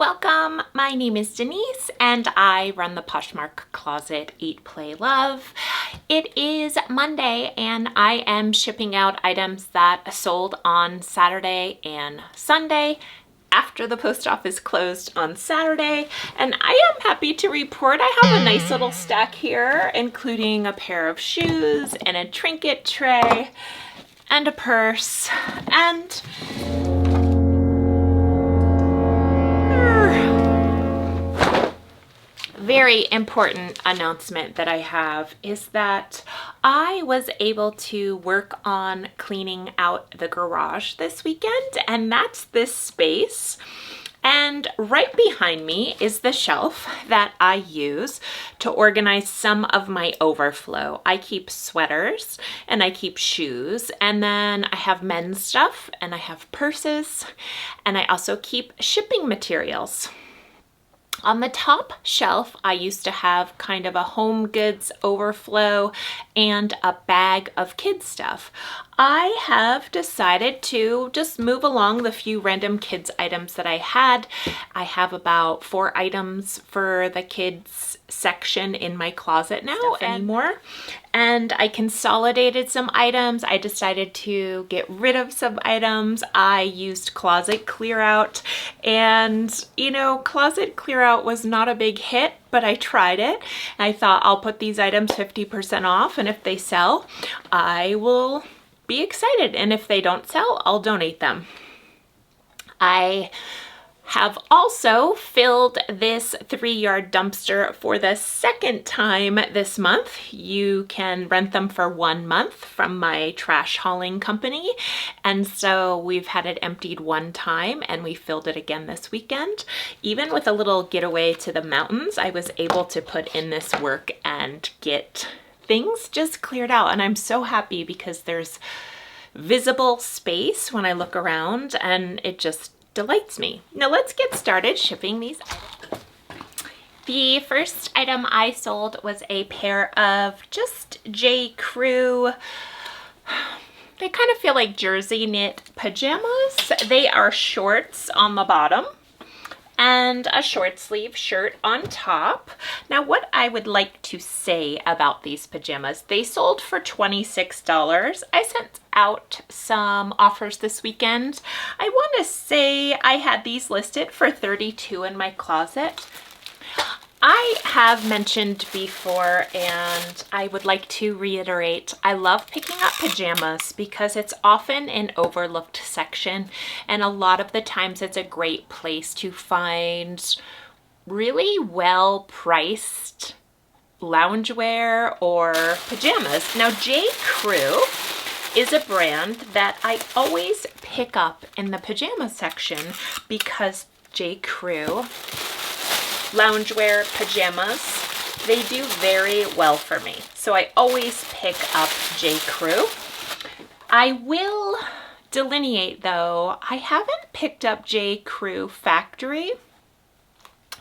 Welcome, my name is Denise and I run the Poshmark Closet Eat, Play, Love. It is Monday and I am shipping out items that sold on Saturday and Sunday after the post office closed on Saturday, and I am happy to report I have a nice little stack here, including a pair of shoes and a trinket tray and a purse and very important announcement that I have is that I was able to work on cleaning out the garage this weekend, and that's this space. And right behind me is the shelf that I use to organize some of my overflow. I keep sweaters and I keep shoes, and then I have men's stuff and I have purses, and I also keep shipping materials. On the top shelf, I used to have kind of a home goods overflow and a bag of kids stuff. I have decided to just move along the few random kids items that I had. I have about 4 items for the kids section in my closet now anymore. And I consolidated some items. I decided to get rid of some items. I used closet clear out, and you know, closet clear out was not a big hit, but I tried it. I thought I'll put these items 50% off, and if they sell, I will be excited. And if they don't sell, I'll donate them. I have also filled this 3-yard dumpster for the second time this month. You can rent them for 1 month from my trash hauling company. And so we've had it emptied 1 time and we filled it again this weekend. Even with a little getaway to the mountains, I was able to put in this work and get things just cleared out. And I'm so happy because there's visible space when I look around, and it just delights me. Now let's get started shipping these items. The first item I sold was a pair of just J. Crew, they kind of feel like jersey knit pajamas. They are shorts on the bottom and a short sleeve shirt on top. Now what I would like to say about these pajamas, they sold for $26. I sent out some offers this weekend. I want to say I had these listed for $32 in my closet. I have mentioned before, and I would like to reiterate, I love picking up pajamas because it's often an overlooked section, and a lot of the times it's a great place to find really well-priced loungewear or pajamas. Now, J. Crew is a brand that I always pick up in the pajama section because J. Crew loungewear pajamas, they do very well for me. So I always pick up J. Crew. I will delineate though, I haven't picked up J. Crew Factory.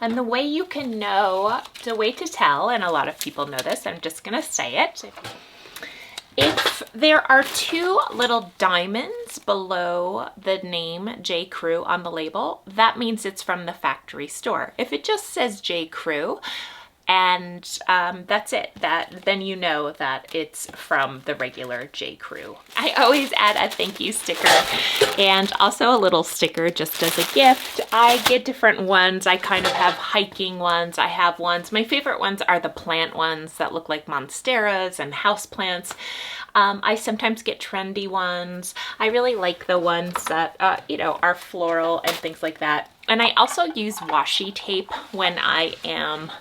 And the way you can know, the way to tell, and a lot of people know this, I'm just gonna say it. If there are 2 little diamonds below the name J. Crew on the label, that means it's from the factory store. If it just says J. Crew and that's it, then you know that it's from the regular J. Crew. I always add a thank you sticker and also a little sticker just as a gift. I get different ones. I kind of have hiking ones. I have ones. My favorite ones are the plant ones that look like monsteras and houseplants. I sometimes get trendy ones. I really like the ones that, you know, are floral and things like that. And I also use washi tape when I am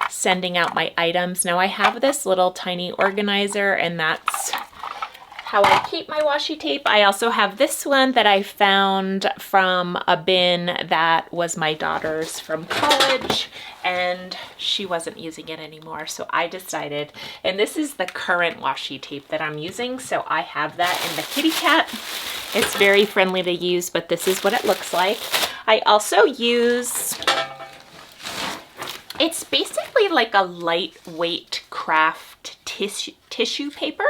sending out my items. Now I have this little tiny organizer, and that's how I keep my washi tape. I also have this one that I found from a bin that was my daughter's from college, and she wasn't using it anymore. So I decided, and this is the current washi tape that I'm using. So I have that in the kitty cat. It's very friendly to use, but this is what it looks like. I also use, it's basically like a lightweight craft tissue paper.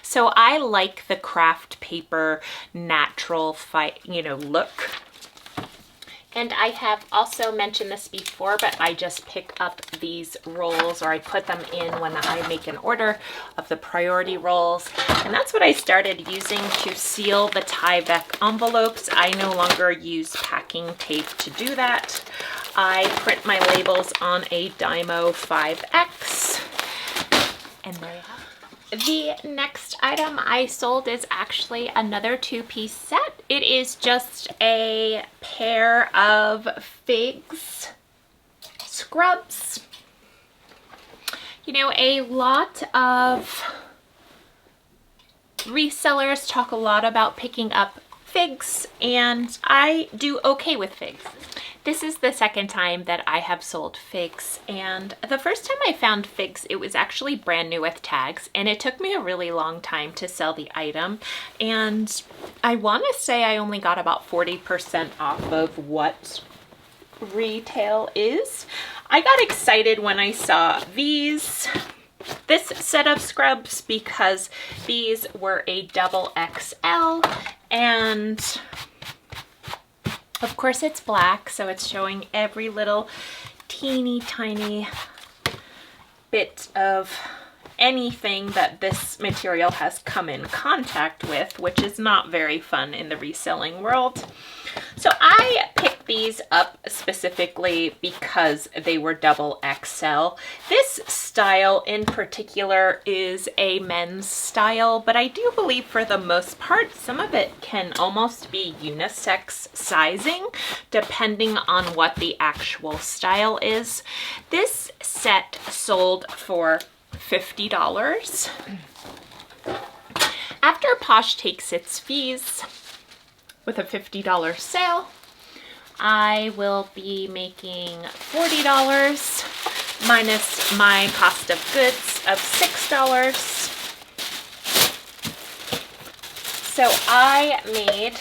So I like the craft paper natural look. And I have also mentioned this before, but I just pick up these rolls, or I put them in when I make an order of the priority rolls. And that's what I started using to seal the Tyvek envelopes. I no longer use packing tape to do that. I print my labels on a Dymo 5X. And there you have it. The next item I sold is actually another two-piece set. It is just a pair of figs scrubs. You know, a lot of resellers talk a lot about picking up figs, and I do okay with figs. This is the second time that I have sold figs, and the first time I found figs, it was actually brand new with tags, and it took me a really long time to sell the item, and I want to say I only got about 40% off of what retail is. I got excited when I saw this set of scrubs because these were a double XL, and of course it's black, so it's showing every little teeny tiny bit of anything that this material has come in contact with, which is not very fun in the reselling world. So I picked these up specifically because they were double XL. This style in particular is a men's style, but I do believe for the most part, some of it can almost be unisex sizing, depending on what the actual style is. This set sold for $50. After Posh takes its fees with a $50 sale, I will be making $40 minus my cost of goods of $6. So I made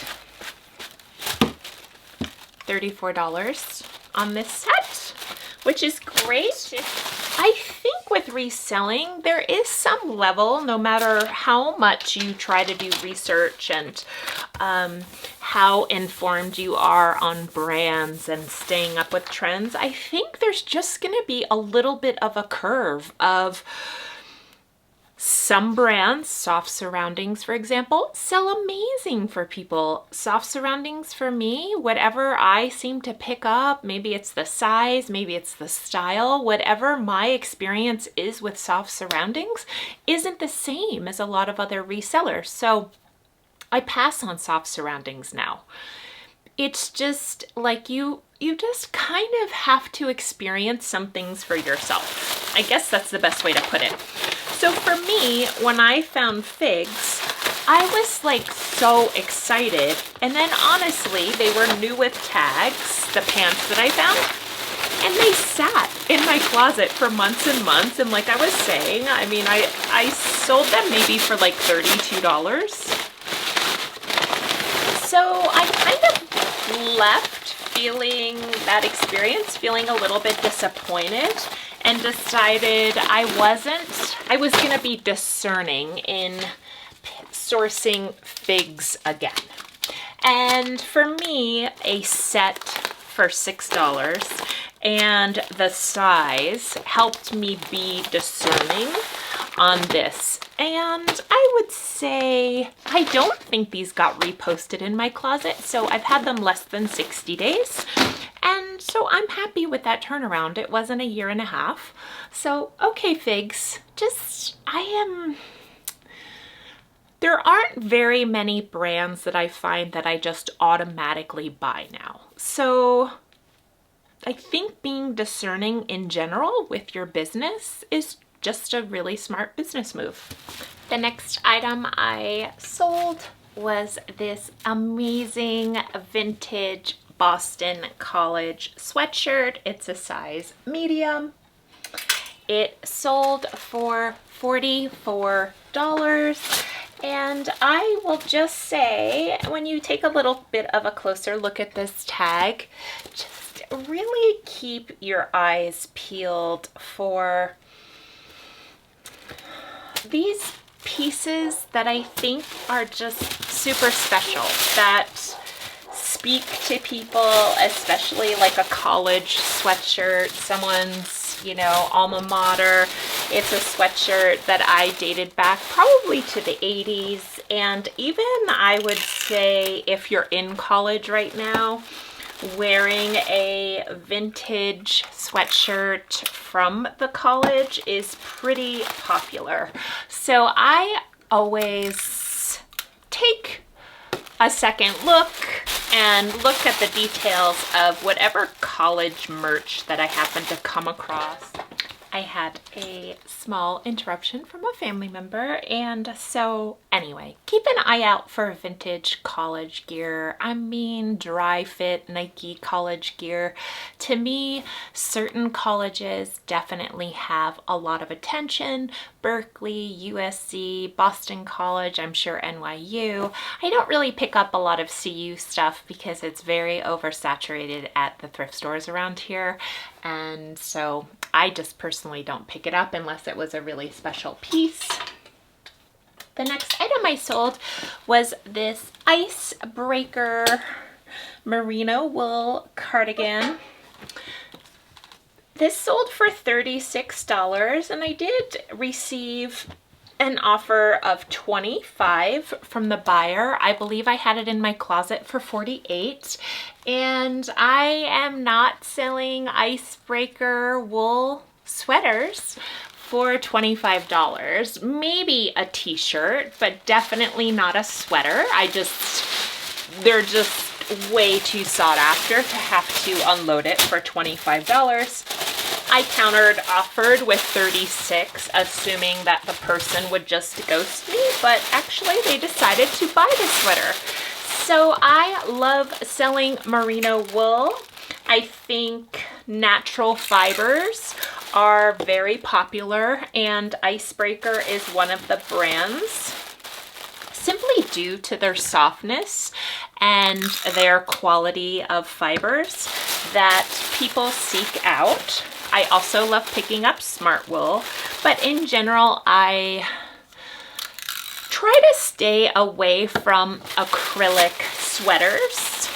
$34 on this set, which is great. I think with reselling, there is some level, no matter how much you try to do research and how informed you are on brands and staying up with trends, I think there's just going to be a little bit of a curve of some brands, Soft Surroundings, for example, sell amazing for people. Soft Surroundings for me, whatever I seem to pick up, maybe it's the size, maybe it's the style, whatever my experience is with Soft Surroundings isn't the same as a lot of other resellers. So I pass on Soft Surroundings now. It's just like you just kind of have to experience some things for yourself. I guess that's the best way to put it. So for me, when I found figs, I was like so excited. And then honestly, they were new with tags, the pants that I found, and they sat in my closet for months and months. And like I was saying, I mean, I sold them maybe for like $32. So I kind of left feeling that experience, feeling a little bit disappointed, and decided I was going to be discerning in sourcing figs again. And for me, a set for $6 and the size helped me be discerning on this. And I would say, I don't think these got reposted in my closet, so I've had them less than 60 days. And so I'm happy with that turnaround. It wasn't a year and a half. So, okay, figs, there aren't very many brands that I find that I just automatically buy now. So I think being discerning in general with your business is just a really smart business move. The next item I sold was this amazing vintage Boston College sweatshirt. It's a size medium. It sold for $44. And I will just say, when you take a little bit of a closer look at this tag, just really keep your eyes peeled for these pieces that I think are just super special, that speak to people, especially like a college sweatshirt, someone's, you know, alma mater. It's a sweatshirt that I dated back probably to the 80s. And even I would say if you're in college right now, wearing a vintage sweatshirt from the college is pretty popular. So I always take a second look and look at the details of whatever college merch that I happen to come across. I had a small interruption from a family member, and so anyway, keep an eye out for vintage college gear. I mean, dry fit Nike college gear. To me, certain colleges definitely have a lot of attention. Berkeley, USC, Boston College, I'm sure NYU. I don't really pick up a lot of CU stuff because it's very oversaturated at the thrift stores around here. And so I just personally don't pick it up unless it was a really special piece. The next item I sold was this icebreaker merino wool cardigan. This sold for $36, and I did receive an offer of $25 from the buyer. I believe I had it in my closet for $48, and I am not selling icebreaker wool sweaters for $25. Maybe a t-shirt, but definitely not a sweater. They're just way too sought after to have to unload it for $25. I countered offered with $36, assuming that the person would just ghost me, but actually they decided to buy the sweater. So I love selling merino wool. I think natural fibers are very popular, and Icebreaker is one of the brands, simply due to their softness and their quality of fibers that people seek out. I also love picking up smart wool, but in general, I try to stay away from acrylic sweaters.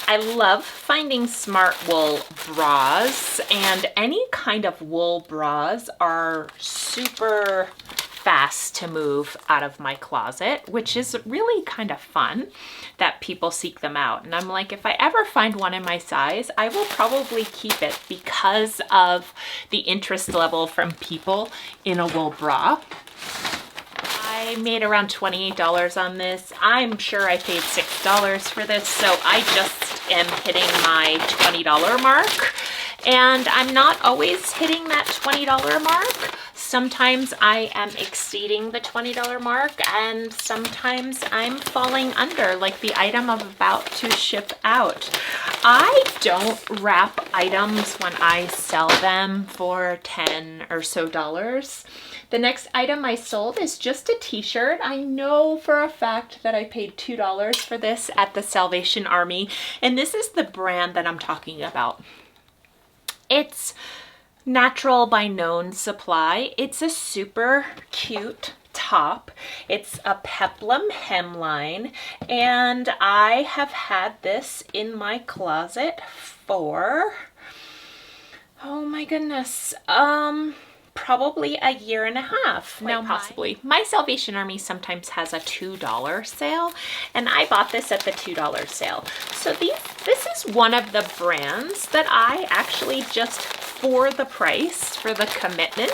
I love finding smart wool bras, and any kind of wool bras are super fast to move out of my closet, which is really kind of fun that people seek them out. And I'm like, if I ever find one in my size, I will probably keep it because of the interest level from people in a wool bra. I made around $28 on this. I'm sure I paid $6 for this, so I just am hitting my $20 mark. And I'm not always hitting that $20 mark. Sometimes I am exceeding the $20 mark, and sometimes I'm falling under, like the item I'm about to ship out. I don't wrap items when I sell them for $10 or so. The next item I sold is just a t-shirt. I know for a fact that I paid $2 for this at the Salvation Army, and this is the brand that I'm talking about. It's Natural by Known Supply. It's a super cute top. It's a peplum hemline, and I have had this in my closet for, oh my goodness, probably a year and a half. Now, possibly. My Salvation Army sometimes has a $2 sale, and I bought this at the $2 sale. So this is one of the brands that I actually just, for the price, for the commitment,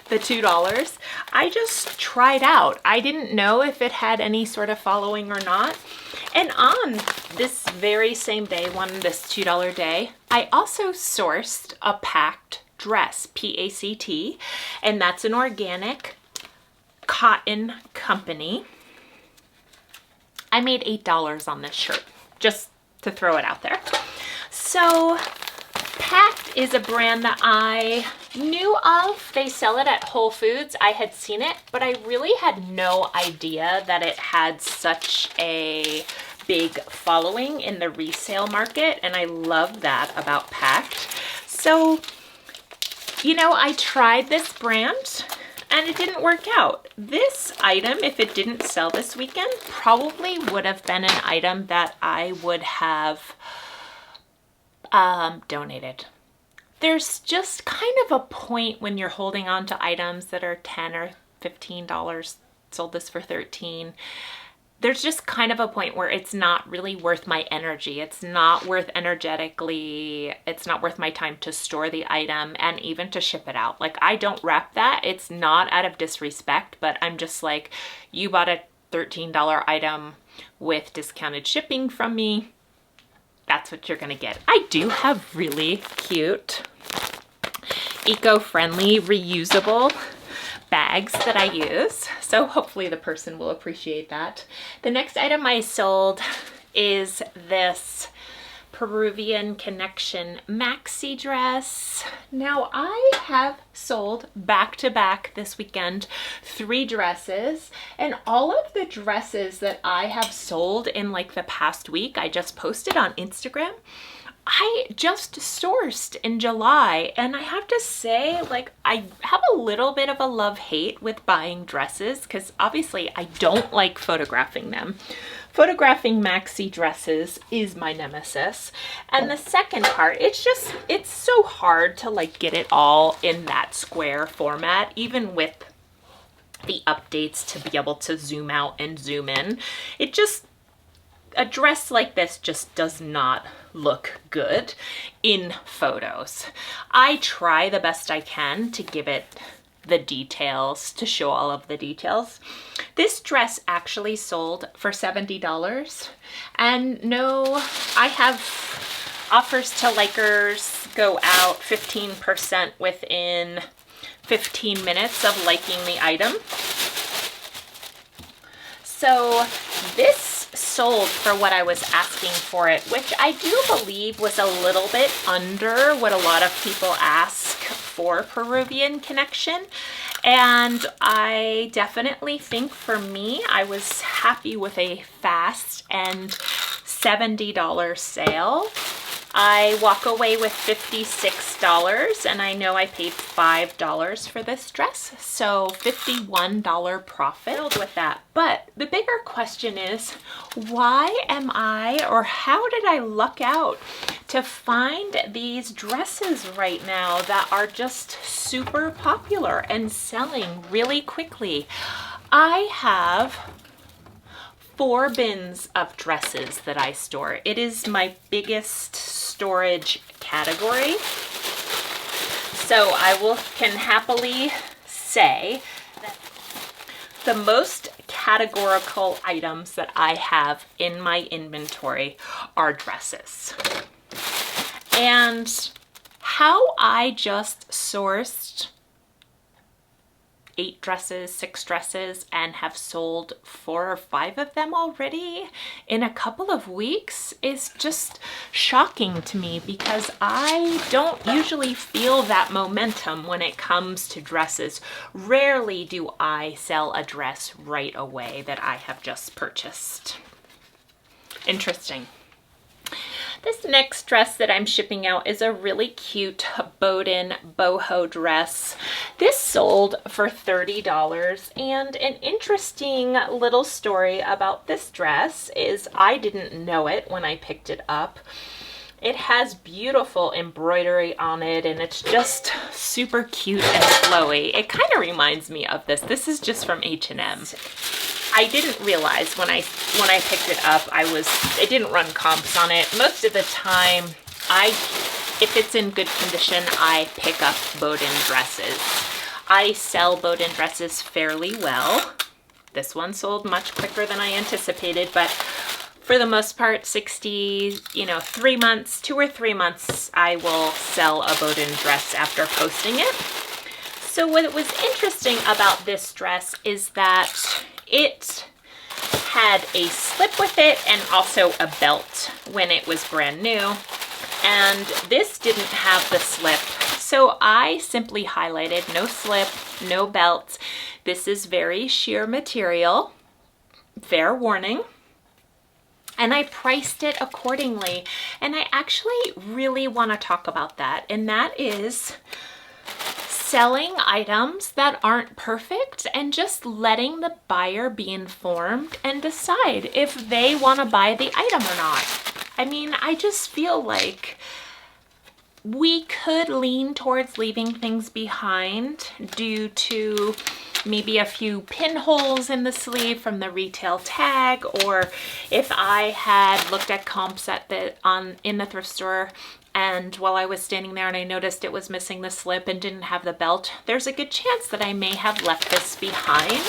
the $2, I just tried out. I didn't know if it had any sort of following or not. And on this very same day, this $2 day, I also sourced a packed dress, P-A-C-T, and that's an organic cotton company. I made $8 on this shirt, just to throw it out there. So Packed is a brand that I knew of. They sell it at Whole Foods. I had seen it, but I really had no idea that it had such a big following in the resale market, and I love that about Packed. So, you know, I tried this brand. and it didn't work out. This item, if it didn't sell this weekend, probably would have been an item that I would have donated. There's just kind of a point when you're holding on to items that are $10 or $15, sold this for $13. There's just kind of a point where it's not really worth my energy. It's not worth energetically, it's not worth my time to store the item and even to ship it out. Like, I don't wrap that. It's not out of disrespect, but I'm just like, you bought a $13 item with discounted shipping from me. That's what you're gonna get. I do have really cute, eco-friendly, reusable bags that I use, so hopefully the person will appreciate that. The next item I sold is this Peruvian Connection maxi dress. Now, I have sold back-to-back this weekend 3 dresses, and all of the dresses that I have sold in like the past week, I just posted on Instagram. I just sourced in July, and I have to say, like, I have a little bit of a love-hate with buying dresses because obviously I don't like photographing them. Photographing maxi dresses is my nemesis. And the second part, it's so hard to like get it all in that square format, even with the updates to be able to zoom out and zoom in. A dress like this just does not look good in photos. I try the best I can to give it the details, to show all of the details. This dress actually sold for $70. And no, I have offers to likers go out 15% within 15 minutes of liking the item. So this sold for what I was asking for it, which I do believe was a little bit under what a lot of people ask for Peruvian Connection. And I definitely think for me, I was happy with a fast and $70 sale. I walk away with $56, and I know I paid $5 for this dress, so $51 profit with that. But the bigger question is, why am I, or how did I luck out to find these dresses right now that are just super popular and selling really quickly? I have 4 bins of dresses that I store. It is my biggest storage category. So I can happily say that the most categorical items that I have in my inventory are dresses. And how I just sourced 8 dresses, 6 dresses, and have sold 4 or 5 of them already in a couple of weeks is just shocking to me, because I don't usually feel that momentum when it comes to dresses. Rarely do I sell a dress right away that I have just purchased. Interesting. This next dress that I'm shipping out is a really cute Bowden boho dress. This sold for $30, and an interesting little story about this dress is I didn't know it when I picked it up. It has beautiful embroidery on it, and it's just super cute and flowy. It kind of reminds me of this. This is just from H&M. I didn't realize when I picked it up, it didn't run comps on it. Most of the time, if it's in good condition, I pick up Bowden dresses. I sell Bowden dresses fairly well. This one sold much quicker than I anticipated, but for the most part, 3 months, 2 or 3 months, I will sell a Bowden dress after posting it. So what was interesting about this dress is that it had a slip with it and also a belt when it was brand new. And this didn't have the slip. So I simply highlighted no slip, no belt. This is very sheer material, fair warning. And I priced it accordingly. And I actually really want to talk about that. And that is selling items that aren't perfect and just letting the buyer be informed and decide if they want to buy the item or not. I mean, I just feel like we could lean towards leaving things behind due to maybe a few pinholes in the sleeve from the retail tag, or if I had looked at comps at in the thrift store and while I was standing there and I noticed it was missing the slip and didn't have the belt, there's a good chance that I may have left this behind.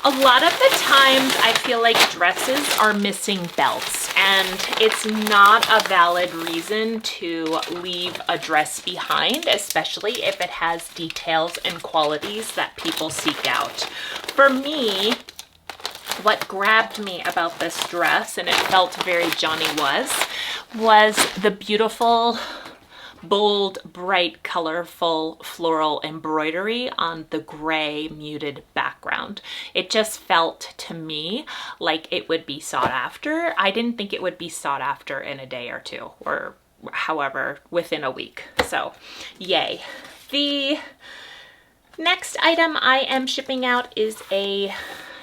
A lot of the times I feel like dresses are missing belts, and it's not a valid reason to leave a dress behind, especially if it has details and qualities that people seek out. For me, what grabbed me about this dress, and it felt very Johnny was the beautiful, bold, bright, colorful floral embroidery on the gray muted background. It just felt to me like it would be sought after. I didn't think it would be sought after in a day or two, or however, within a week. So yay. The next item I am shipping out is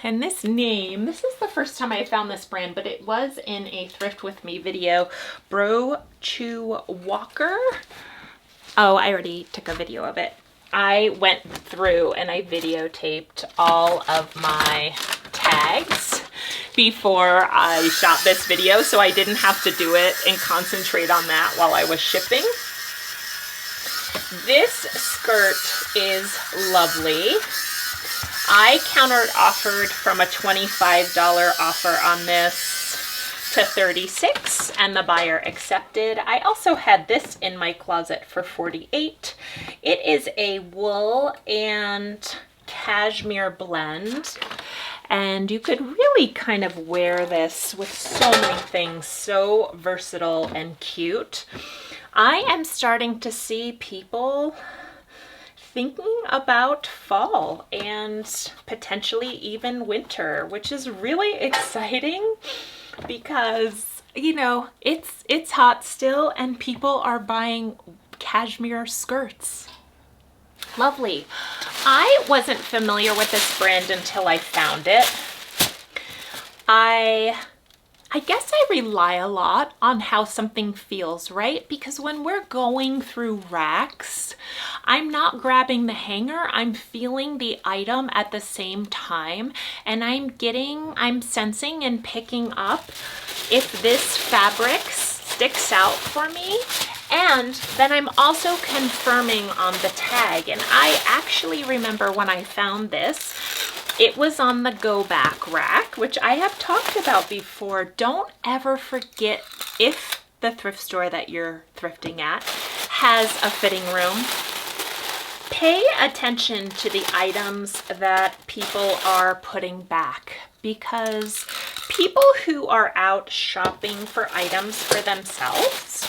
and this is the first time I found this brand, but it was in a Thrift With Me video, Bro Chew Walker. Oh, I already took a video of it. I went through and I videotaped all of my tags before I shot this video, so I didn't have to do it and concentrate on that while I was shipping. This skirt is lovely. I counter-offered from a $25 offer on this to $36, and the buyer accepted. I also had this in my closet for $48. It is a wool and cashmere blend, and you could really kind of wear this with so many things, so versatile and cute. I am starting to see people thinking about fall and potentially even winter, which is really exciting because, you know, it's hot still and people are buying cashmere skirts. Lovely. I wasn't familiar with this brand until I found it. I guess I rely a lot on how something feels, right? Because when we're going through racks, I'm not grabbing the hanger, I'm feeling the item at the same time, and I'm sensing and picking up if this fabric sticks out for me. And then I'm also confirming on the tag. And I actually remember when I found this, it was on the go back rack, which I have talked about before. Don't ever forget, if the thrift store that you're thrifting at has a fitting room, pay attention to the items that people are putting back, because people who are out shopping for items for themselves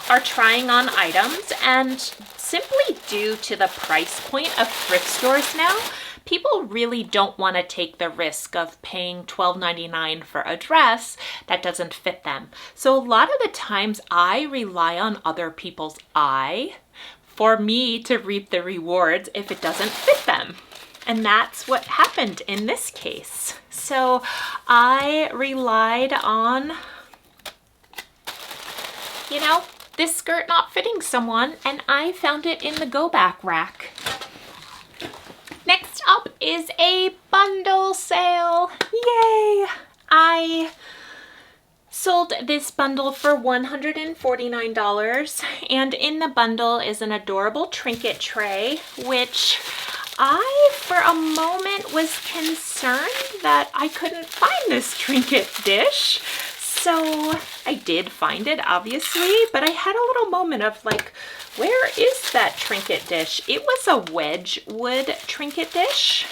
are trying on items, and simply due to the price point of thrift stores now, people really don't want to take the risk of paying $12.99 for a dress that doesn't fit them. So a lot of the times I rely on other people's eye for me to reap the rewards if it doesn't fit them. And that's what happened in this case. So I relied on, you know, this skirt not fitting someone, and I found it in the go back rack. Next up is a bundle sale. Yay! I sold this bundle for $149, and in the bundle is an adorable trinket tray, which I, for a moment, was concerned that I couldn't find this trinket dish. So I did find it, obviously, but I had a little moment of like, where is that trinket dish? It was a Wedgwood trinket dish.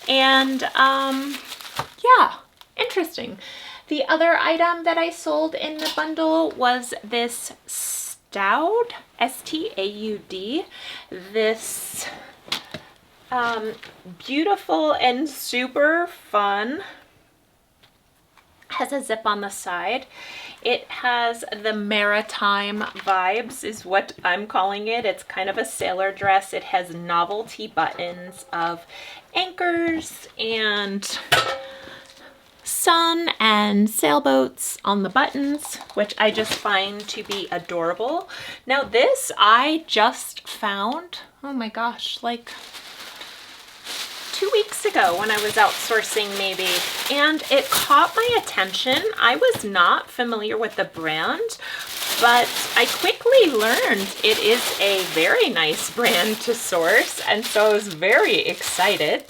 And yeah, interesting. The other item that I sold in the bundle was this Staud, S-T-A-U-D, this beautiful and super fun Has a zip on the side. It has the maritime vibes is what I'm calling it. It's kind of a sailor dress. It has novelty buttons of anchors and sun and sailboats on the buttons, which I just find to be adorable. Now this I just found, oh my gosh, like 2 weeks ago when I was outsourcing maybe, and it caught my attention. I was not familiar with the brand, but I quickly learned it is a very nice brand to source, and so I was very excited.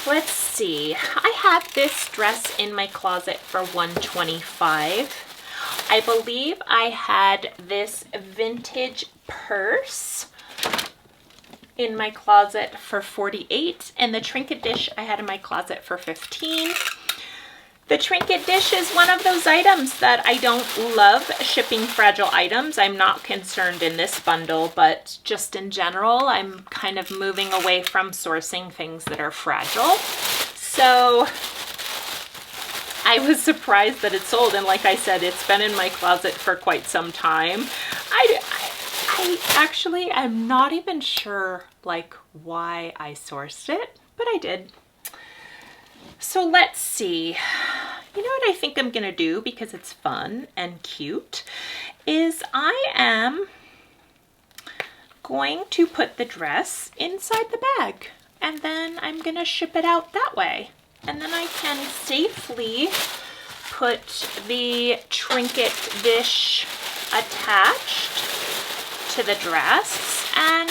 Let's see. I had this dress in my closet for $125. I believe I had this vintage purse in my closet for $48, and the trinket dish I had in my closet for $15. The trinket dish is one of those items that I don't love shipping fragile items. I'm not concerned in this bundle, but just in general, I'm kind of moving away from sourcing things that are fragile. So I was surprised that it sold, and like I said, it's been in my closet for quite some time. I actually am not even sure like why I sourced it, but I did. So let's see. You know what I think I'm gonna do, because it's fun and cute, is I am going to put the dress inside the bag, and then I'm gonna ship it out that way. And then I can safely put the trinket dish attached to the dress, and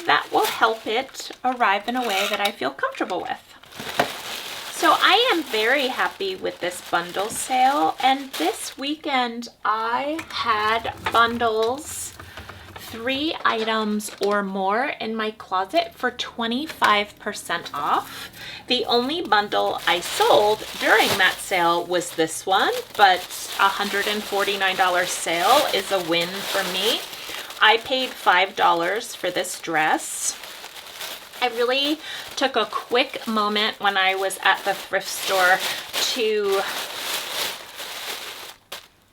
that will help it arrive in a way that I feel comfortable with. So I am very happy with this bundle sale, and this weekend I had bundles, 3 items or more in my closet for 25% off. The only bundle I sold during that sale was this one, but $149 sale is a win for me. I paid $5 for this dress. I really took a quick moment when I was at the thrift store to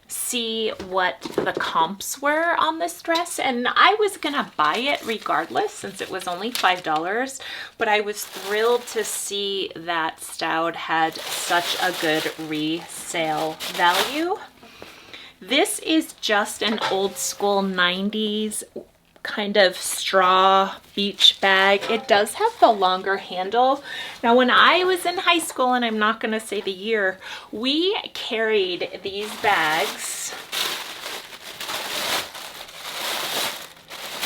see what the comps were on this dress, and I was gonna buy it regardless since it was only $5, but I was thrilled to see that Stout had such a good resale value. This is just an old school 90s kind of straw beach bag. It does have the longer handle. Now when I was in high school, and I'm not going to say the year, we carried these bags.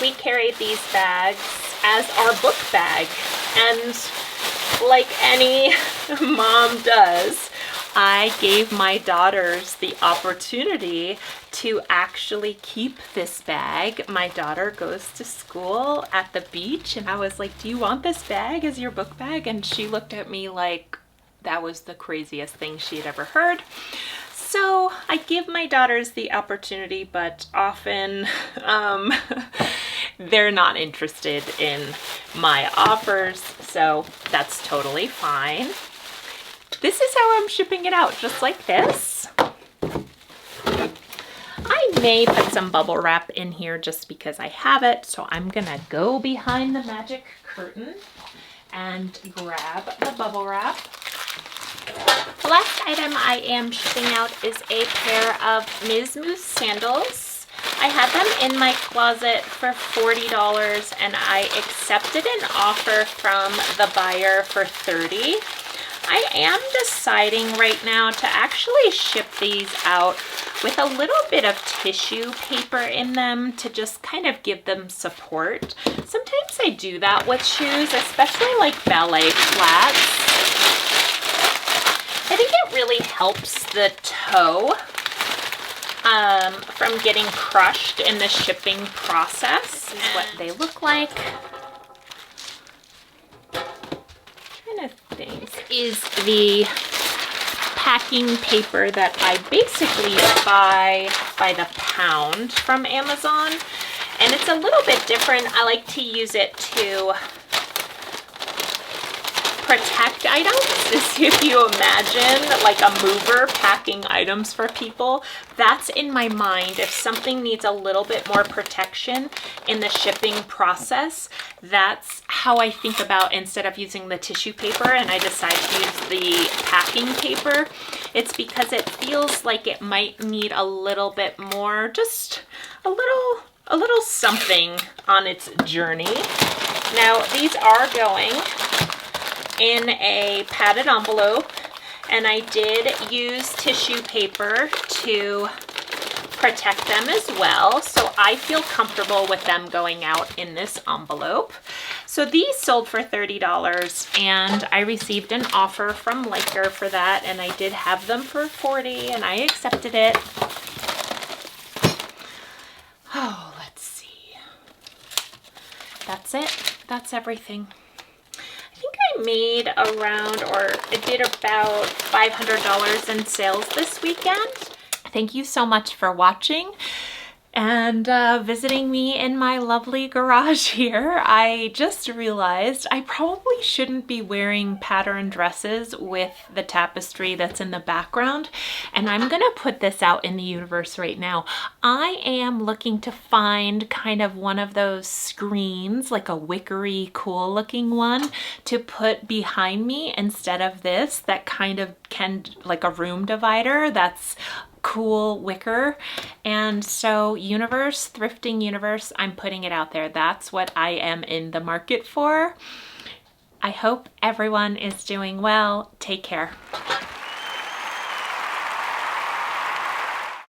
We carried these bags as our book bag, and like any mom does, I gave my daughters the opportunity to actually keep this bag. My daughter goes to school at the beach, and I was like, do you want this bag as your book bag? And she looked at me like that was the craziest thing she had ever heard. So I give my daughters the opportunity, but often they're not interested in my offers, so that's totally fine. This is how I'm shipping it out, just like this. I may put some bubble wrap in here just because I have it, so I'm gonna go behind the magic curtain and grab the bubble wrap. The last item I am shipping out is a pair of Ms. Moose sandals. I had them in my closet for $40, and I accepted an offer from the buyer for $30. I am deciding right now to actually ship these out with a little bit of tissue paper in them to just kind of give them support. Sometimes I do that with shoes, especially like ballet flats. I think it really helps the toe from getting crushed in the shipping process. This is what they look like. Things is the packing paper that I basically buy by the pound from Amazon, and it's a little bit different. I like to use it to protect items is if you imagine like a mover packing items for people. That's in my mind. If something needs a little bit more protection in the shipping process, that's how I think about, instead of using the tissue paper and I decide to use the packing paper. It's because it feels like it might need a little bit more, just a little something on its journey. Now these are going in a padded envelope, and I did use tissue paper to protect them as well, so I feel comfortable with them going out in this envelope. So these sold for $30, and I received an offer from Liker for that, and I did have them for $40, and I accepted it. Oh, let's see. That's it. That's everything. I think I made around, or I did about $500 in sales this weekend. Thank you so much for watching and visiting me in my lovely garage here. I just realized I probably shouldn't be wearing pattern dresses with the tapestry that's in the background, and I'm gonna put this out in the universe right now. I am looking to find kind of one of those screens, like a wickery, cool looking one, to put behind me instead of this, that kind of like a room divider that's cool wicker. And so universe, thrifting universe, I'm putting it out there. That's what I am in the market for. I hope everyone is doing well. Take care.